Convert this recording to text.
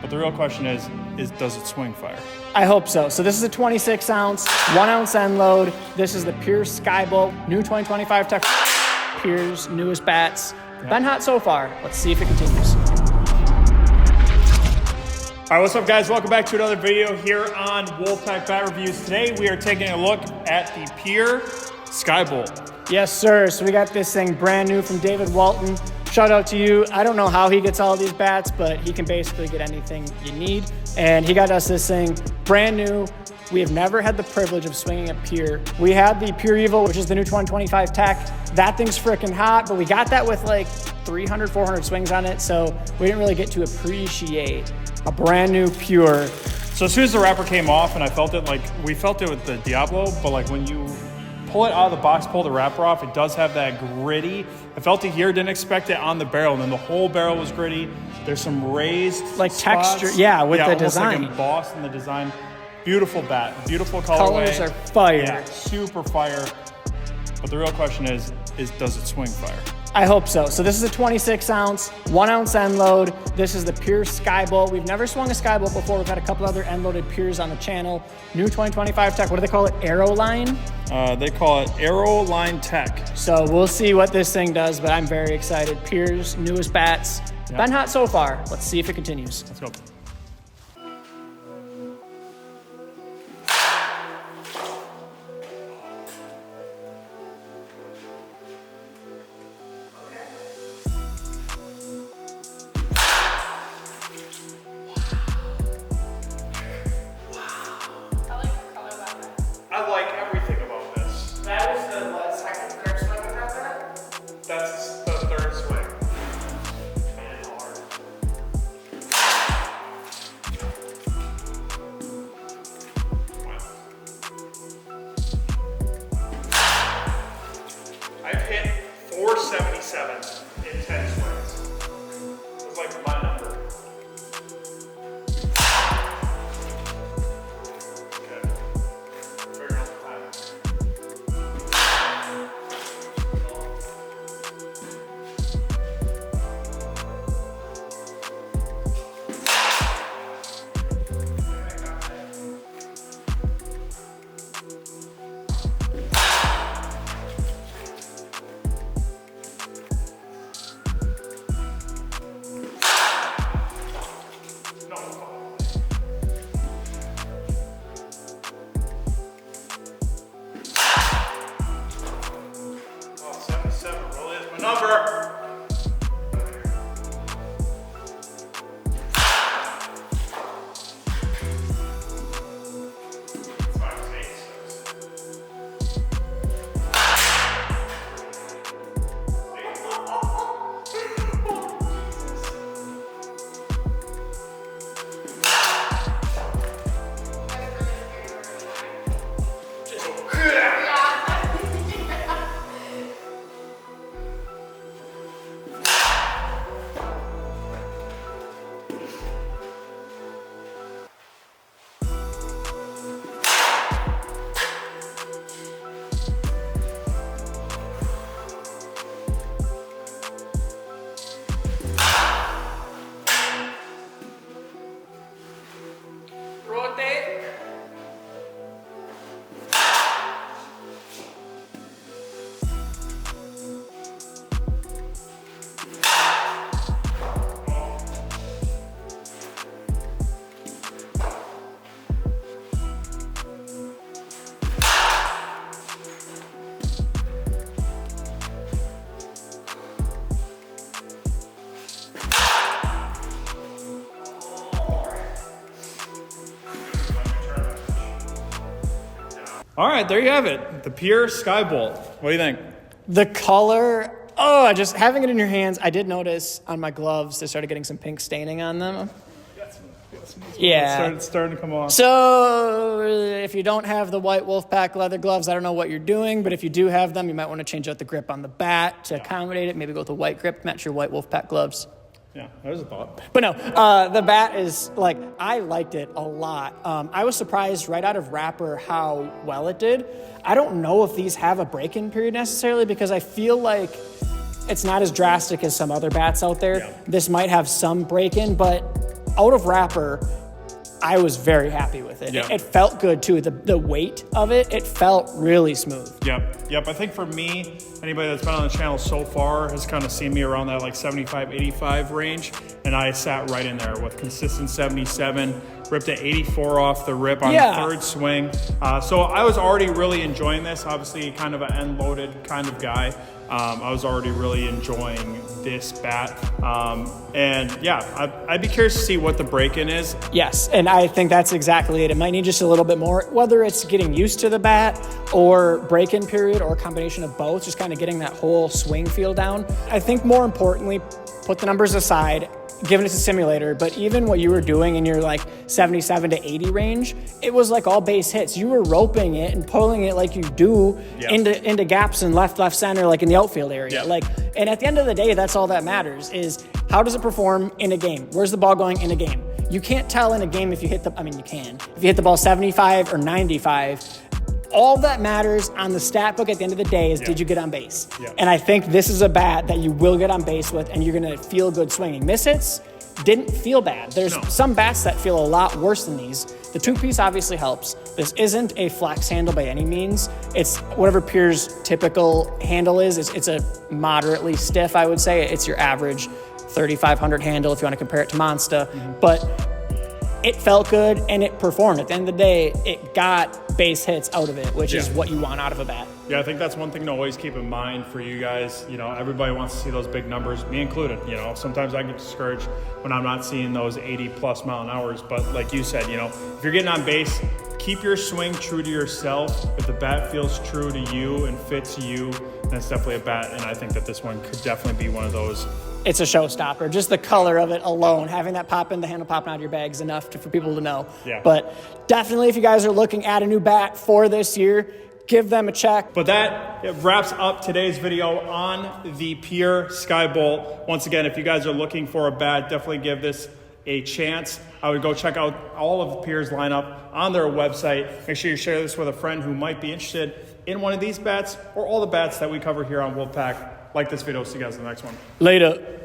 But the real question is does it swing fire? I hope so. So this is a 26 ounce, 1 ounce end load. This is the Pure Skybolt, new 2025 Tech, Pure's newest bats. Yep. Been hot so far. Let's see if it continues. All right, what's up guys? Welcome back to another video here on Wolfpack Bat Reviews. Today we are taking a look at the Pure Skybolt. Yes, sir. So we got this thing brand new from David Walton. Shout out to you. I don't know how he gets all these bats, but he can basically get anything you need. And he got us this thing brand new. We have never had the privilege of swinging a Pure. We had the Pure Evil, which is the new 2025 Tech. That thing's freaking hot, but we got that with like 300, 400 swings on it. So we didn't really get to appreciate a brand new Pure. So as soon as the wrapper came off and I felt it, like we felt it with the Diablo, but like when you pull it out of the box, pull the wrapper off, it does have that gritty. I felt it here, didn't expect it on the barrel, and then the whole barrel was gritty. There's some raised like spots. texture, yeah, with the almost design. like embossed in the design. Beautiful bat, beautiful colorway. Colors are fire. Yeah, super fire. But the real question is does it swing fire? I hope so. So this is a 26 ounce, 1 ounce end load. This is the Pure Skybolt. We've never swung a Skybolt before. We've had a couple other end loaded Pures on the channel. New 2025 Tech, what do they call it? Aeroline? They call it Aeroline Tech. So we'll see what this thing does, but I'm very excited. Pure's newest bats. Yep. Been hot so far. Let's see if it continues. Let's go. I like everything about this. That is the second, third swing I got that? That's the third swing. And hard. I've hit 477 in 10 swings. It's like my number. Number. All right, there you have it. The Pure Skybolt. What do you think? The color, oh, just having it in your hands, I did notice on my gloves, they started getting some pink staining on them. Yeah. It's starting to come off. So if you don't have the white Wolfpack leather gloves, I don't know what you're doing, but if you do have them, you might want to change out the grip on the bat to accommodate it. Maybe go with a white grip, match your white Wolfpack gloves. Yeah, there's a thought. But no, the bat is like, I liked it a lot. I was surprised right out of wrapper how well it did. I don't know if these have a break-in period necessarily because I feel like it's not as drastic as some other bats out there. Yeah. This might have some break-in, but out of wrapper, I was very happy with it. Yeah. It felt good too. The weight of it felt really smooth. Yep. I think for me, anybody that's been on the channel so far has kind of seen me around that like 75, 85 range. And I sat right in there with consistent 77, ripped at 84 off the rip on third swing. So I was already really enjoying this. Obviously kind of an end loaded kind of guy. I was already really enjoying this bat. And yeah, I'd be curious to see what the break-in is. Yes, and I think that's exactly it. It might need just a little bit more, whether it's getting used to the bat or break-in period or a combination of both, just kind of getting that whole swing feel down. I think more importantly, put the numbers aside, given it's a simulator, but even what you were doing in your like 77 to 80 range, it was like all base hits. You were roping it and pulling it like you do into gaps in left center, like in the outfield area. And at the end of the day, that's all that matters is how does it perform in a game? Where's the ball going in a game? You can't tell in a game if you hit you can. If you hit the ball 75 or 95, all that matters on the stat book at the end of the day is did you get on base? And I think this is a bat that you will get on base with and you're going to feel good swinging. Miss hits didn't feel bad. There's some bats that feel a lot worse than these. The two-piece obviously helps. This isn't a flex handle by any means. It's whatever Pure's typical handle is. It's a moderately stiff, I would say. It's your average 3,500 handle if you want to compare it to Monster. But it felt good and it performed. At the end of the day, it got base hits out of it, which is what you want out of a bat. Yeah, I think that's one thing to always keep in mind for you guys. You know, everybody wants to see those big numbers, me included. You know, sometimes I get discouraged when I'm not seeing those 80+ mile an hours. But like you said, you know, if you're getting on base, keep your swing true to yourself. If the bat feels true to you and fits you, then it's definitely a bat. And I think that this one could definitely be one of those. It's a showstopper. Just the color of it alone, having that the handle popping out of your bag is enough for people to know. Yeah. But definitely if you guys are looking at a new bat for this year, give them a check. But that wraps up today's video on the Pure Skybolt. Once again, if you guys are looking for a bat, definitely give this a chance. I would go check out all of the Pure's lineup on their website. Make sure you share this with a friend who might be interested in one of these bats or all the bats that we cover here on Wolfpack. Like this video. See you guys in the next one. Later.